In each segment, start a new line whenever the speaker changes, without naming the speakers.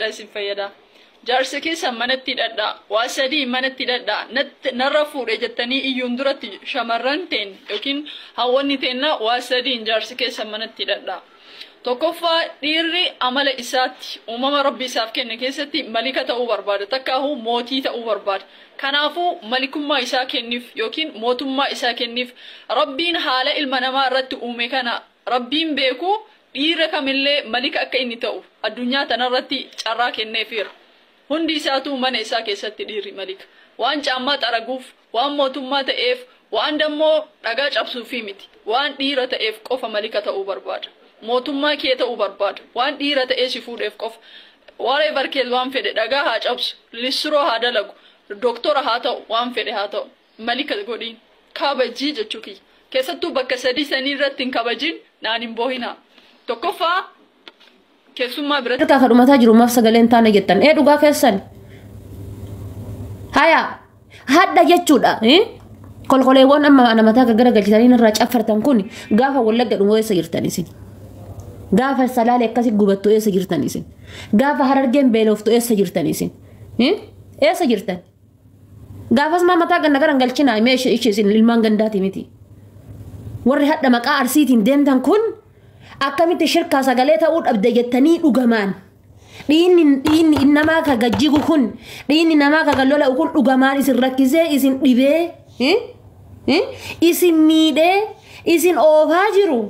guddaa isin fayyada. Jaarsa keessa manatti hidhadhaa, waa sadii manatti hidhadhaa, narra fuudhe jettanii iyyuun duratti shamarran teen yookiin hawwanni teenna waa sadiin jaarsa keessa manatti hidhadhaa. Tokkoffaa dhiirri amala isaatti uumama rabbi isaaf kenne keessatti malika ta'uu barbaada, takkaahuu mootii ta'uu barbaada. Kanaafuu malikummaa isaa kenniif yookiin mootummaa isaa kenniif rabbiin haala ilma namaa irratti uume kana rabbiin beeku dhiira kamillee malika akka inni ta'u addunyaa tanarratti carraa kenneefira. Hundi isaatu mana isaa keessatti dhiirri malika. Waan caammaa xaraguuf, waan mootummaa ta'eef, waan dammoo dhagaa cabsuufi miti. Waan dhiira ta'eef qofa malika ta'uu barbaada. Mootummaa kee ta'uu barbaada. Waan dhiira ta'ee si fuudheef qofa. Waaree barkeel waan fedhe dhagaa haa cabsu, lissuroo haa dalagu, doktora haa ta'u, waan fedhe haa ta'u. Malika godhiin kabajii jechuu kiyya. Keessattuu bakka sadii sanii irratti hin kabajin naan hin boohinaa. Tokkoffaa keessummaa biratti
Kata kadhumataa jiru maaf sagaleen taana jettan dhugaa keessan haya hadda jechuudha kolkoleewwan amma namataa gara galchitanii irraa caffartan kun gaafa wallagga dhumoo eessa jirtan isin gaafa salaalee akkasi gubattu eessa jirtan isin gaafa harargeen beeloftu eessa jirtan isin eessa jirtan gaafas mataa ganna garan galchina meesha isin ilmaan gandaati miti warri hadda maqaa arsiitiin deemtan kun akkamitti shirkaa sagalee ta'uu dhabde jettanii dhugamaan dhiinni namaa ka gajjigu kun dhiinni namaa ka gallola kun dhugamaan isin rakkisee isin dhibee isin miidhee isin oofaa jiru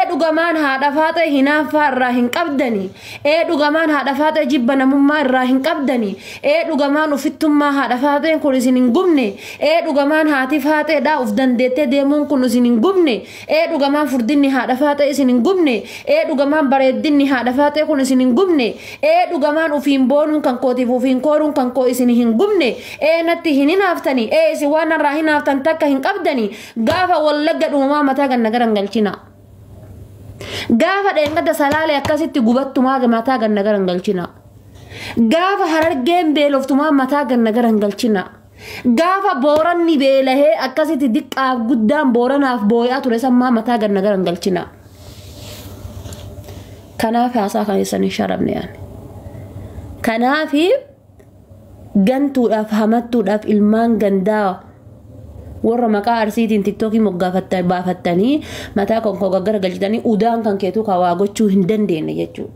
dhugamaan haadha faata hinaaffaa irraa hin qabdani dhugamaan haadha faata jibba namummaa irraa hin qabdani dhugamaan ufittummaa haadha faateen kun isin hin gubne dhugamaan haati faateedhaa uf dandeettee deemuun kun isin hin gubne dhugamaan furdinni haadha faate isin hin gubne dhugamaan bareeddinni haadha faate kun isin hin gubne dhugamaan ufiin boonuun kan kootiif ufiin kooruun kan koo isin hin gubne natti hin hinaaftani isin waan irraa hinaaftan takka hin qabdani gaafa wallagga dhumamaa mataa ganna garan galchina. Gaafa dheengadda salaalee akkasitti gubattumaa mataa ganna garan galchina. Gaafa harargeen beeloftumaa mataa ganna garan galchina. Gaafa booranni beelahee akkasitti diqqaaf guddaan booranaaf booyaa ture sammaa mataa ganna garan galchina. Kanaaf haasaa kan isaan hin sharabne yaani. Kanaaf gantuudhaaf hamattuudhaaf ilmaan gandaa warra maqaa arsiitiin tiktookii moggaafattan baafattanii mataa konkoo gaggara galchitanii udaan kan keetu kawaa gochuu hin dandeenye jechuudha.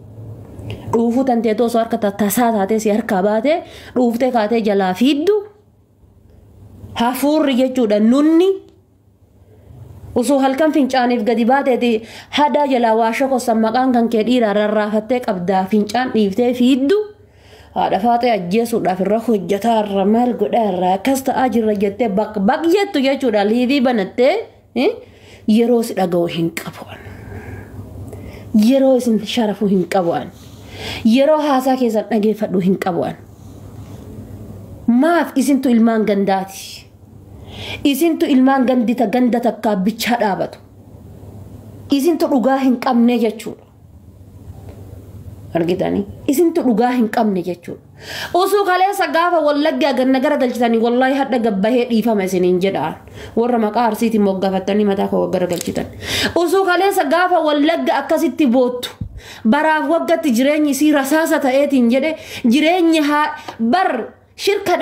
Dhuufuu tanteetoo osoo harka tasaa taatee si harkaa baate dhuuftee kaatee jalaa fiiddu hafuurri jechuudha nunni osoo halkan fincaaniif gadi baateeti hadaa jalaa waa shokossan maqaan kan kee dhiiraa rarraafattee qabdaa fincaan dhiiftee fiiddu. Haadha faatee ajjeesuudhaaf irra hojjetaa irra maal godhaa irraa akkas ta'aa jirra jettee baq jettu jechuudha liivii banattee yeroo si dhaga'u hin qabu'an. Yeroo isin sharafu hin qabu'an. Yeroo haasaa keessan dhageeffadhu hin qabu'an. Maaf isintu ilmaan gandaati. Isintu ilmaan gandita ganda takkaa bichaa dhaabatu. Isintu dhugaa hin qabne jechuudha. argitanii isintu dhugaa hin qabne jechuudha. Osoo kaleessa gaafa wallaggaa ganna gara galchitanii wallahi hadda gabbahee dhiifama isiniin jedhaan warra maqaa arsiitiin moggaafattanii mataa koo gara galchitan. Osoo kaleessa gaafa wallagga akkasitti boottu baraaf waggatti jireenyi isii rasaasa ta'eetiin jedhe jireenyi bar shirka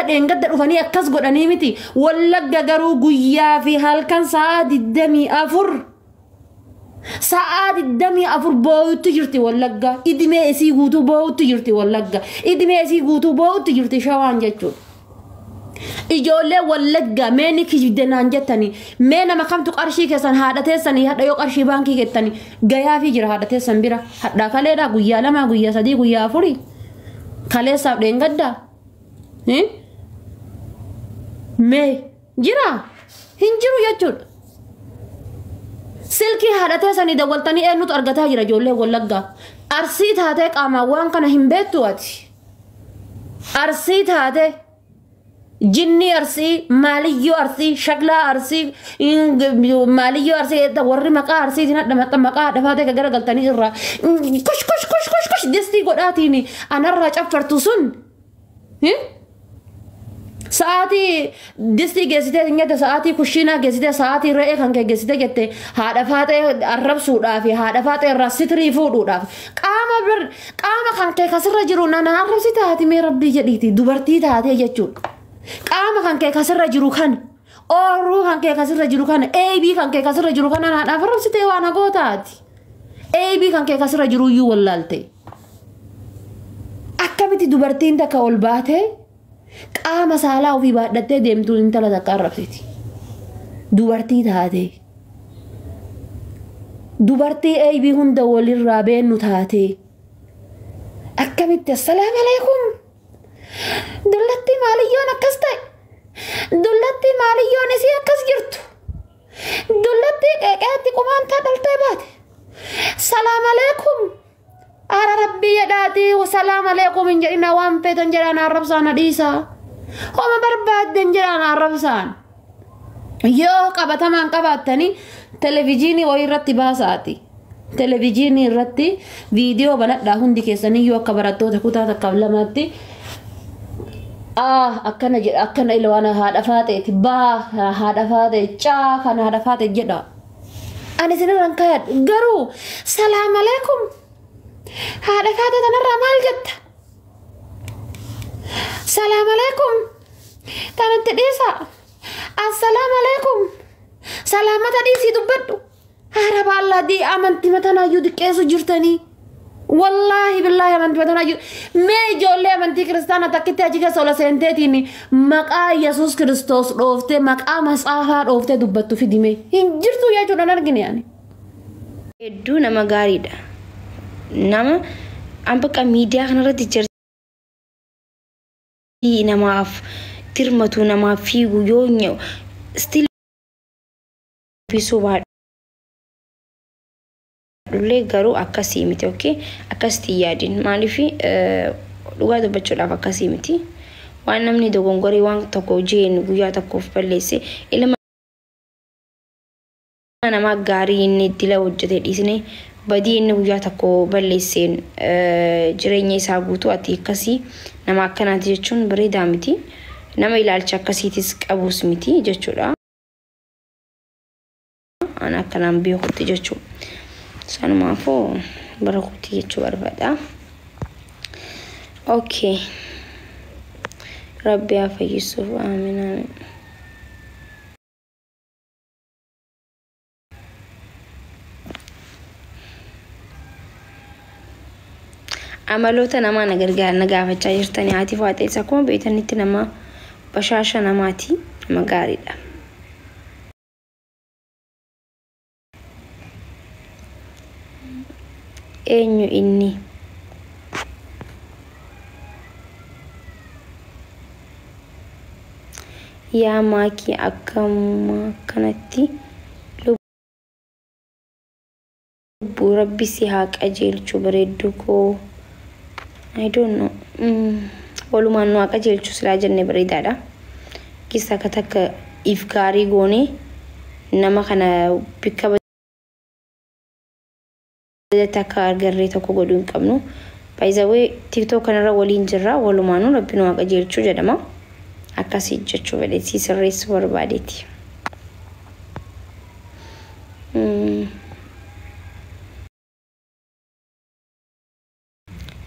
dheengadda dhufanii akkas godhanii miti wallagga garuu guyyaa fi halkan sa'a 24 Saat dami afur boo'utti jirti wallagga idimee isii guutuu boo'utti jirti wallagga idimee isii guutuu boo'utti jirti shawaan jechuudha. Ijoollee wallagga meeni kijibdenaan jettanii mee nama kamtu qarshii keessan haadhateessanii hadha yoo qarshii baankii keettanii gayaa fi jira haadhateessan bira hadhaa kaleedhaa guyyaa 2 guyyaa 3 guyyaa 4 kaleessaaf dheengaddaa mee jira hin jiru jechuudha. Silki haadhatee sanii dawwaltanii eenyutu argataa jira ijoollee wallaggaa. Arsii taatee qaamaawwan kana hin beektu ati. Arsii taatee jinni arsii, maaliyyoo arsii, shaklaa arsii, maaliyyoo arsii warri maqaa arsiitiin hadha maqaa hadha faatee gara galtanii irraa distii godhaatiin anarraa caffartu sun ساعتي دستي جسيتة إنجت ساعتي كشينا جسيتة ساعتي رأي كان كجسيتة جت هذا فاتة الرب سودا في هذا فاتة الرسيتري فودا قام كان كسر جرونا أنا الرب سيتها مي ربي جديتي دبرتي تاتي جتشوك قام كان كسر جروكان أورو كان كسر جروكان أي بي كان كسر جروكان أنا الرب سيتها وأنا قوتاتي أي بي كان كسر جرو يو واللالتي أكملتي دبرتين تكول باته قام سالا وفي بعدته ديمتو انت لا تقربتي دوبرتي تاتي دوبرتي اي بي هند ولي الرابين نتاتي اكمت السلام عليكم دلتي ماليون اكستي دلتي ماليون سي اكس جرتو دلتي قاتي كمان تدلتي بات سلام عليكم أرى ربي يداتي وسلام عليكم إن جرينا وان بيتن جرانا الربسان ديسا وما برباد دن جرانا الربسان يو قبطمان قبطني تلفزيوني ويرتي باساتي تلفزيوني رتي فيديو بلد داهون دي كيساني يو قبرتو تكوتا تقبلماتي أكنا إلو أنا هذا فاتي تبا هذا فاتي چا كان هذا فاتي جدا أنا سنة رنكايات قرو سلام عليكم هذا فاتت أنا الرمال جد السلام عليكم كانت تديسا السلام عليكم سلامة ديسي دبدو هرب الله دي أمنتي متنا يودك كيسو جرتني والله بالله أمنتي متنا يود مي جولي أمنتي كريستانا تكتي أجيك سولا سنتيني مقا يسوس كريستوس روفته مقا مسافة روفته دبدو في ديمي جرتو يا جونا نرجني يعني
دون مغاريدا nama ambaka media kanarratti jirti namaaf tirmatu namaaf fiigu yoonyo still bisuba dulle garu akkasii miti okay akkasti yaadin maalifi dhugaa dubbachuudhaaf akkasii miti waan namni dogongori waan tokko jeen guyyaa tokkoof balleesse ilma nama gaarii inni dila hojjete dhiisne badii inni guyyaa tokko balleesseen jireenya isaa guutuu ati akkasii nama akkanaati jechuun bareedaa miti nama ilaalcha akkasiitis qabuus miti jechuudha ana akkanaan beekutti jechuudha sanumaafuu barakuutti jechuu barbaada okay rabbi haa fayyisuuf amiin amiin amalota nama nagaafachaa jirtanii haati faaxeessa akkuma beekanitti nama bashaasha namaati nama gaariidha eenyu inni yaa maakii akkama kanatti lubbu rabbi si haa qajeelchu bareeddu koo I don't know. Walumaan nu akka jeelchu silaa jenne bareedaadha. Kisa kataka ifgaarii goone nama kana bikka taka argarree tokko godhuu hin qabnu. By the way, TikTok kanarra waliin jirra walumaan rabbi nu akka jeelchu jedhama. Akkasii jechuu fedhe si sirreessuu barbaadeeti.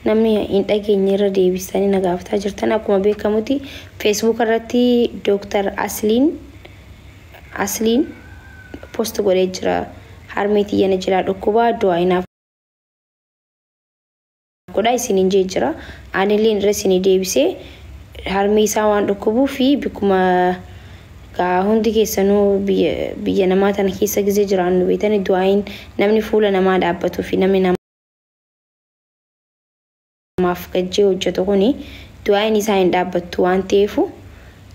namni hin dhageenye irra deebisanii nagaaftaa jirtan akkuma beekamutti Facebook irratti Dr. Asliin post godhee jira harmeetii yana jira dhukkuba du'a inaaf godha isiniin jee jira anillee irra isinii deebisee harmee isaa waan dhukkubuu fi bikuma hundi keessanuu biyya namaa tana keessa gizee jiraannu beetanii du'aayin namni fuula namaa dhaabbatuu fi namni maaf gajjee hojjetu kuni du'aayin isaa hin dhaabbattu waan ta'eefu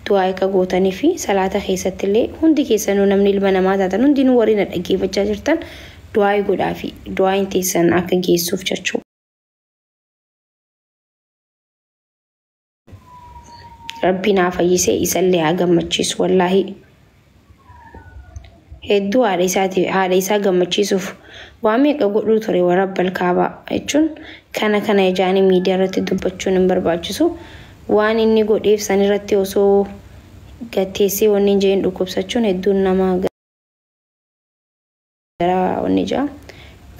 du'aa akka gootanii fi salaata keessatti illee hundi keessanuu namni ilma namaa taatan hundinuu warri na dhaggeeffachaa jirtan du'aa godhaa fi du'aayin teessan akka geessuuf jechuudha. Rabbi naa fayyisee isallee haa gammachiisu wallaahi hedduu haadha isaa gammachiisuuf waan meeqa godhuu ture warabbal kaabaa jechuun kana ijaanii miidiyaa irratti dubbachuun hin barbaachisu waan inni godheef san irratti osoo gateessee wanni jeen dhukkubsachuun hedduun nama gara wanni jaa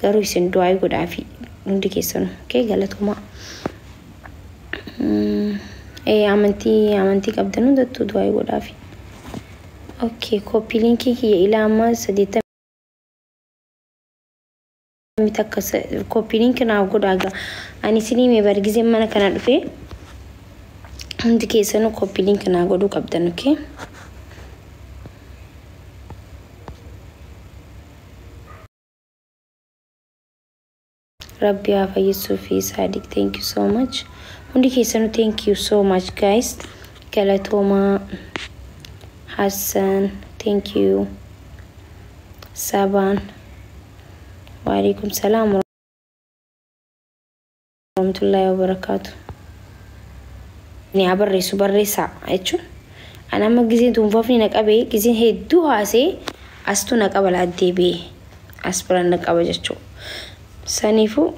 garuu isin du'aa godhaafi hundi keessanuu okay galatoomaa amantii qabdanuu dattuu du'aa godhaafi okay copy linki kiyya ilaa amma 8 mitaka copy link naaf godhaa ani isinii mee bargizee mana kana dhufee hundi keessanuu copy link naa godhuu qabdan okay Rabbi Afayyisu fi Sadiq, thank you so much. Hundi keessanuu thank you so much guys. Galatoma Hassan, thank you. Saban. Wa alaikum salam wa rahmatullahi wa barakatuh. Ni abarreessu barreessaa jechuun ana amma gizeen tuunfafni na qabee gizeen hedduu haasee astu na qaba laaddee bee as biraan na qaba jechuudha. Sanifu